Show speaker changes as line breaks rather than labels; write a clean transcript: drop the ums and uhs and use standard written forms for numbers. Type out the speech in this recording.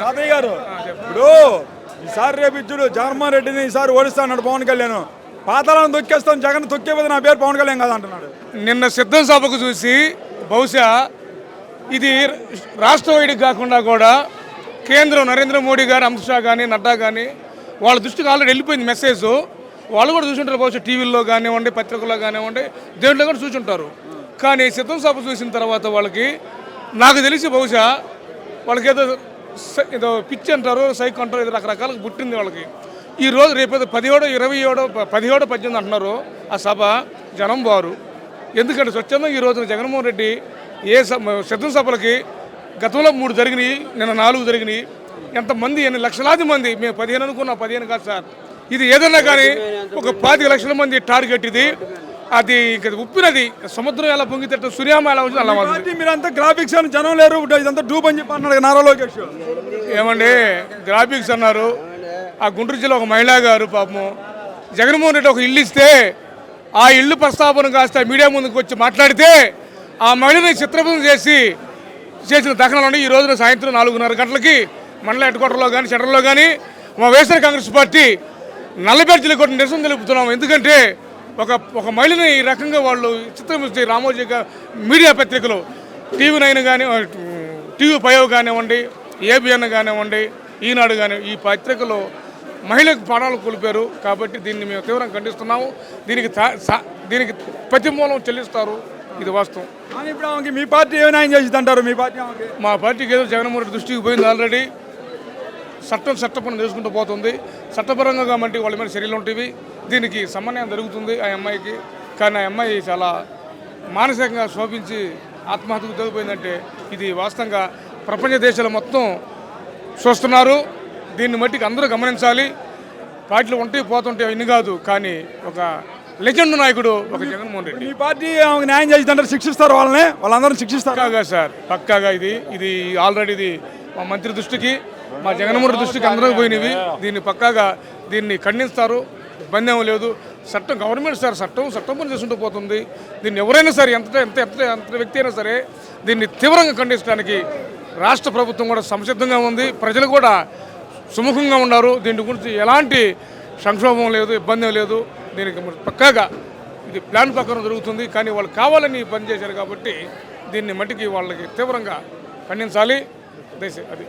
తాతయ్య గారు ఇప్పుడు ఈసారి రేపు ఇచ్చుడు జగన్మోహన్ రెడ్డిని ఈసారి ఓడిస్తాడు పవన్ కళ్యాణ్. పాతాలను తొక్కేస్తాం, జగన్ తొక్కేపోతే నా పేరు పవన్ కళ్యాణ్ కాదు అంటున్నాడు.
నిన్న సిద్ధం సభకు చూసి బహుశా ఇది రాష్ట్ర వైడికి కాకుండా కూడా కేంద్రం నరేంద్ర మోడీ గారు, అమిత్ షా కానీ, నడ్డా కానీ వాళ్ళ దృష్టికి ఆల్రెడీ వెళ్ళిపోయింది మెసేజ్. వాళ్ళు కూడా చూసుంటారు బహుశా, టీవీల్లో కానివ్వండి, పత్రికల్లో కానివ్వండి, దేంట్లో కూడా చూసుంటారు. కానీ సిద్ధం సభ చూసిన తర్వాత వాళ్ళకి నాకు తెలిసి బహుశా వాళ్ళకి ఏదో పిచ్చి అంటారు, సైక్ అంటారు, ఇది రకరకాలుగా పుట్టింది వాళ్ళకి. ఈరోజు రేపు 17, 27, 17, 18 అంటున్నారు ఆ సభ. జనం బారు. ఎందుకంటే స్వచ్ఛందంగా ఈ రోజున జగన్మోహన్ రెడ్డి సిద్ధం సభలకి గతంలో 3 జరిగినాయి, నిన్న 4 జరిగినాయి. ఎంతమంది, ఎన్ని లక్షలాది మంది. మేము 15 అనుకున్నాం, 15 కాదు సార్. ఇది ఏదన్నా కానీ ఒక 25 లక్షల మంది టార్గెట్ ఇది. అది ఇంకా ఉప్పినది సముద్రం ఎలా పొంగితే సూర్యామ ఎలా వచ్చింది అలా ఉంది.
మీరంతా గ్రాఫిక్స్ అని జనం లేరు, ఇదంతా డూప్ అని చెప్పి అన్నాడు నారా లోకేష్.
ఏమండి గ్రాఫిక్స్ అన్నారు. ఆ గుంటూరు జిల్లా ఒక మహిళా గారు పాపము జగన్మోహన్ రెడ్డి ఒక ఇల్లు ఇస్తే ఆ ఇల్లు ప్రస్తావన కాస్త మీడియా ముందుకు వచ్చి మాట్లాడితే ఆ మహిళని చిత్రపదం చేసిన దఖనాలు ఈ రోజున సాయంత్రం 4:30 గంటలకి మండల హెడ్ క్వార్టర్లో కానీ, సెంటర్లో కానీ మా వైఎస్ఆర్ కాంగ్రెస్ పార్టీ నల్లబెట్ జిల్లా కొట్టి నిరసన తెలుపుతున్నాం. ఎందుకంటే ఒక మహిళని ఈ రకంగా వాళ్ళు చిత్రమిస్తే రామోజీ మీడియా పత్రికలు, TV9 కానీ, TV5 కానివ్వండి, ABN కానివ్వండి, ఈనాడు కానీ, ఈ పత్రికలో మహిళకు ప్రాణాలు కోల్పోయారు. కాబట్టి దీన్ని మేము తీవ్రంగా ఖండిస్తున్నాము. దీనికి ప్రతిమూలం చెల్లిస్తారు, ఇది వాస్తవం.
ఇప్పుడు ఆమెకి మీ పార్టీ ఏమైనా న్యాయం చేసింది అంటారు? మీ పార్టీ
మా పార్టీకి ఏదో జగన్మోహన్ రెడ్డి దృష్టికి పోయింది ఆల్రెడీ. చట్టపరం చేసుకుంటూ పోతుంది. చట్టపరంగా కాబట్టి వాళ్ళ మీద చర్యలు ఉంటాయి. దీనికి సమన్వయం జరుగుతుంది ఆ అమ్మాయికి. కానీ ఆ అమ్మాయి చాలా మానసికంగా శోభించి ఆత్మహత్యకు తెగిపోయిందంటే ఇది వాస్తవంగా ప్రపంచ దేశాలు మొత్తం చూస్తున్నారు. దీన్ని మట్టికి అందరూ గమనించాలి. పార్టీలు ఉంటే పోతుంటే ఇన్ని కాదు, కానీ ఒక లెజెండ్ నాయకుడు ఒక జగన్మోహన్ రెడ్డి.
మీ పార్టీ న్యాయం చేసిందంటారు, శిక్షిస్తారు వాళ్ళందరూ శిక్షిస్తారు.
పక్కాగా సార్, పక్కాగా. ఇది ఆల్రెడీ ఇది మా మంత్రి దృష్టికి, మా జగన్మోహన్ రెడ్డి దృష్టికి అందరూ పోయినవి. దీన్ని పక్కాగా దీన్ని ఖండిస్తారు. ఇబ్బంది ఏమీ లేదు. చట్టం గవర్నమెంట్ సార్, చట్టం పని చేసుకుంటూ పోతుంది. దీన్ని ఎవరైనా సరే, ఎంత వ్యక్తి అయినా సరే దీన్ని తీవ్రంగా ఖండించడానికి రాష్ట్ర ప్రభుత్వం కూడా సంసిద్ధంగా ఉంది. ప్రజలు కూడా సుముఖంగా ఉన్నారు. దీని గురించి ఎలాంటి సంక్షోభం లేదు, ఇబ్బంది లేదు. దీనికి పక్కాగా ఇది ప్లాన్ ప్రకారం జరుగుతుంది. కానీ వాళ్ళు కావాలని పనిచేశారు కాబట్టి దీన్ని మట్టికి వాళ్ళకి తీవ్రంగా ఖండించాలి. అది